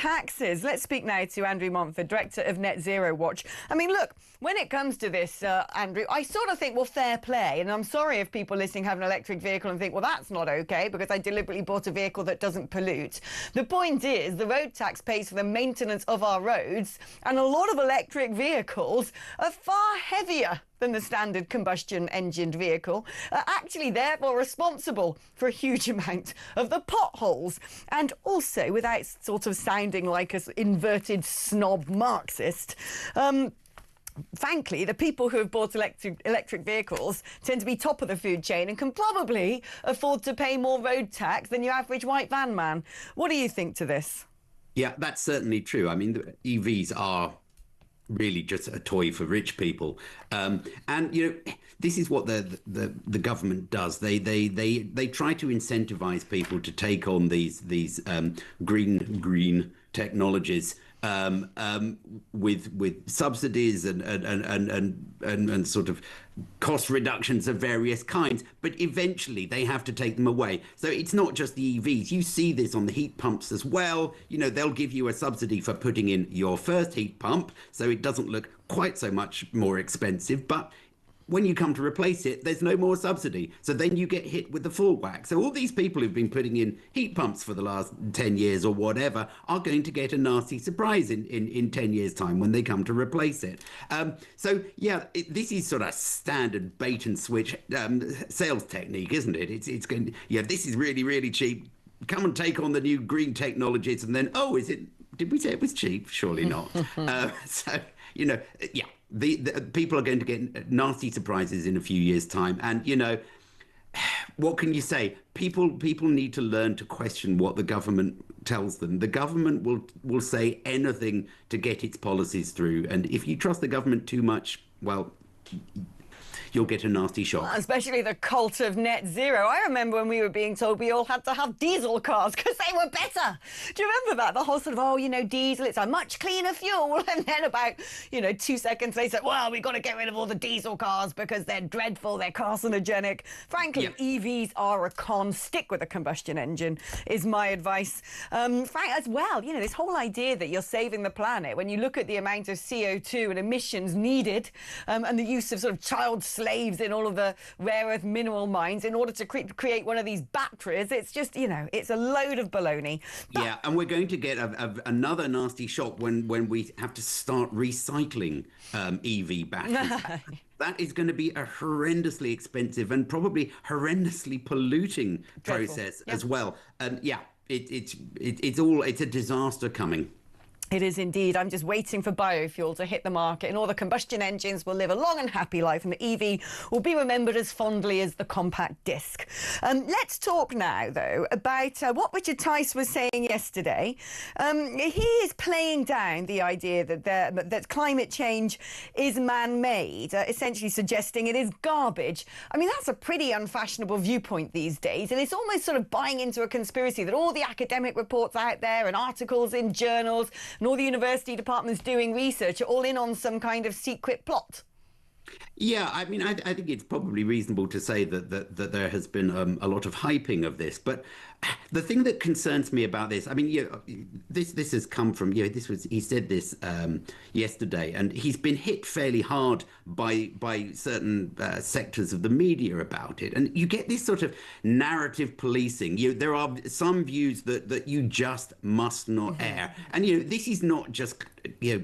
taxes. Let's speak now to Andrew Montford, Director of Net Zero Watch. I mean, look, when it comes to this, Andrew, I sort of think, well, fair play. And I'm sorry if people listening have an electric vehicle and think, well, that's not OK because I deliberately bought a vehicle that doesn't pollute. The point is the road tax pays for the maintenance of our roads, and a lot of electric vehicles are far heavier than the standard combustion engined vehicle, are actually therefore responsible for a huge amount of the potholes. And also, without sort of sounding like an inverted snob Marxist, frankly, the people who have bought electric vehicles tend to be top of the food chain and can probably afford to pay more road tax than your average white van man. What do you think to this? Yeah, that's certainly true. I mean, the EVs are really just a toy for rich people, and this is what the government does. They try to incentivize people to take on these green technologies with subsidies and sort of cost reductions of various kinds, but eventually they have to take them away. So it's not just the EVs. You see this on the heat pumps as well. They'll give you a subsidy for putting in your first heat pump, so it doesn't look quite so much more expensive, but when you come to replace it, there's no more subsidy. So then you get hit with the full whack. So all these people who've been putting in heat pumps for the last 10 years or whatever are going to get a nasty surprise in 10 years' time when they come to replace it. This is sort of standard bait and switch sales technique, isn't it? It's going, this is really, really cheap. Come and take on the new green technologies, and then, did we say it was cheap? Surely not. The people are going to get nasty surprises in a few years' time. And, what can you say? People need to learn to question what the government tells them. The government will say anything to get its policies through. And if you trust the government too much, well, you'll get a nasty shock. Especially the cult of net zero. I remember when we were being told we all had to have diesel cars because they were better. Do you remember that? The whole sort of, diesel, it's a much cleaner fuel. And then about, 2 seconds later, well, we've got to get rid of all the diesel cars because they're dreadful, they're carcinogenic. Frankly, EVs are a con. Stick with a combustion engine is my advice. Frank, as well, this whole idea that you're saving the planet, when you look at the amount of CO2 and emissions needed and the use of sort of child slaves in all of the rare earth mineral mines in order to create one of these batteries. It's just, it's a load of baloney. Yeah, and we're going to get another nasty shock when we have to start recycling EV batteries. That is going to be a horrendously expensive and probably horrendously polluting process as well. And it's a disaster coming. It is indeed. I'm just waiting for biofuel to hit the market, and all the combustion engines will live a long and happy life, and the EV will be remembered as fondly as the compact disc. Let's talk now, though, about what Richard Tice was saying yesterday. He is playing down the idea that climate change is man-made, essentially suggesting it is garbage. I mean, that's a pretty unfashionable viewpoint these days, and it's almost sort of buying into a conspiracy that all the academic reports out there and articles in journals and all the university departments doing research are all in on some kind of secret plot. Yeah, I mean, I think it's probably reasonable to say that there has been a lot of hyping of this. But the thing that concerns me about this, I mean, this has come from, he said this yesterday, and he's been hit fairly hard by certain sectors of the media about it. And you get this sort of narrative policing. There are some views that you just must not air. And, this is not just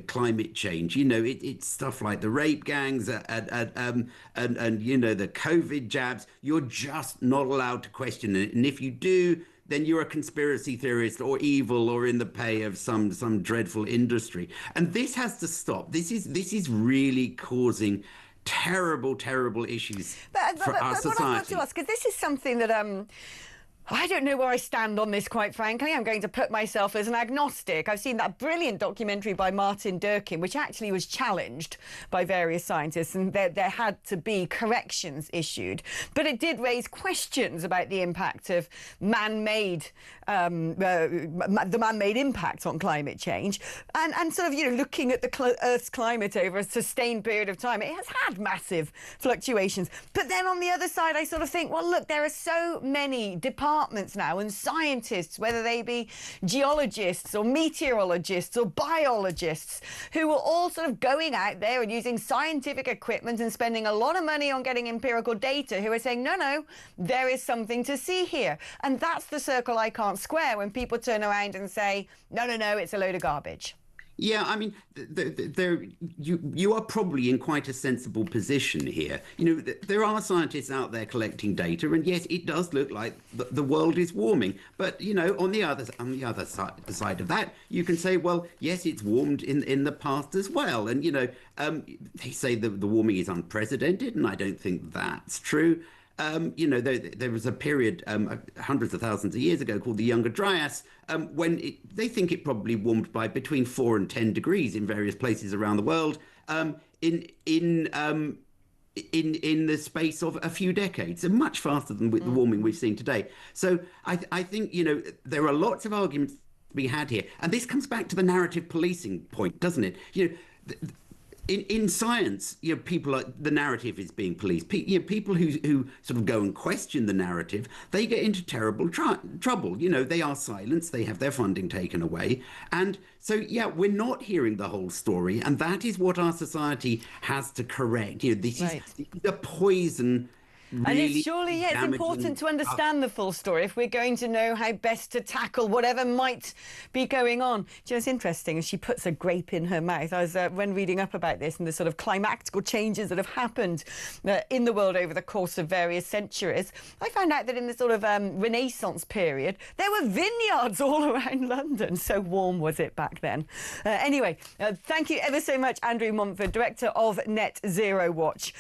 climate change. It's stuff like the rape gangs and the COVID jabs. You're just not allowed to question it, and if you do, then you're a conspiracy theorist or evil or in the pay of some dreadful industry. And this has to stop. This is really causing terrible issues for our society. But I've got to ask, because this is something that I don't know where I stand on this, quite frankly. I'm going to put myself as an agnostic. I've seen that brilliant documentary by Martin Durkin, which actually was challenged by various scientists, and there had to be corrections issued. But it did raise questions about the impact of man-made, the man-made impact on climate change, and sort of, looking at the Earth's climate over a sustained period of time. It has had massive fluctuations. But then on the other side, I sort of think, well, look, there are so many departments departments now and scientists, whether they be geologists or meteorologists or biologists, who are all sort of going out there and using scientific equipment and spending a lot of money on getting empirical data, who are saying, no, no, there is something to see here. And that's the circle I can't square when people turn around and say, no, no, no, it's a load of garbage. Yeah, I mean, you are probably in quite a sensible position here. There are scientists out there collecting data, and yes, it does look like the world is warming. But on the other side of that, you can say, well, yes, it's warmed in the past as well. And they say the warming is unprecedented, and I don't think that's true. There was a period hundreds of thousands of years ago called the Younger Dryas, when they think it probably warmed by between 4 and 10 degrees in various places around the world in the space of a few decades, so much faster than with the warming we've seen today. So I think there are lots of arguments to be had here, and this comes back to the narrative policing point, doesn't it? In science, the narrative is being policed. People who sort of go and question the narrative, they get into terrible trouble. They are silenced, they have their funding taken away. And so, yeah, we're not hearing the whole story. And that is what our society has to correct. This is the poison. And it's surely, it's important to understand the full story if we're going to know how best to tackle whatever might be going on. It's interesting, as she puts a grape in her mouth. I was, when reading up about this and the sort of climactical changes that have happened in the world over the course of various centuries, I found out that in the sort of Renaissance period, there were vineyards all around London. So warm was it back then. Anyway, thank you ever so much, Andrew Montford, Director of Net Zero Watch.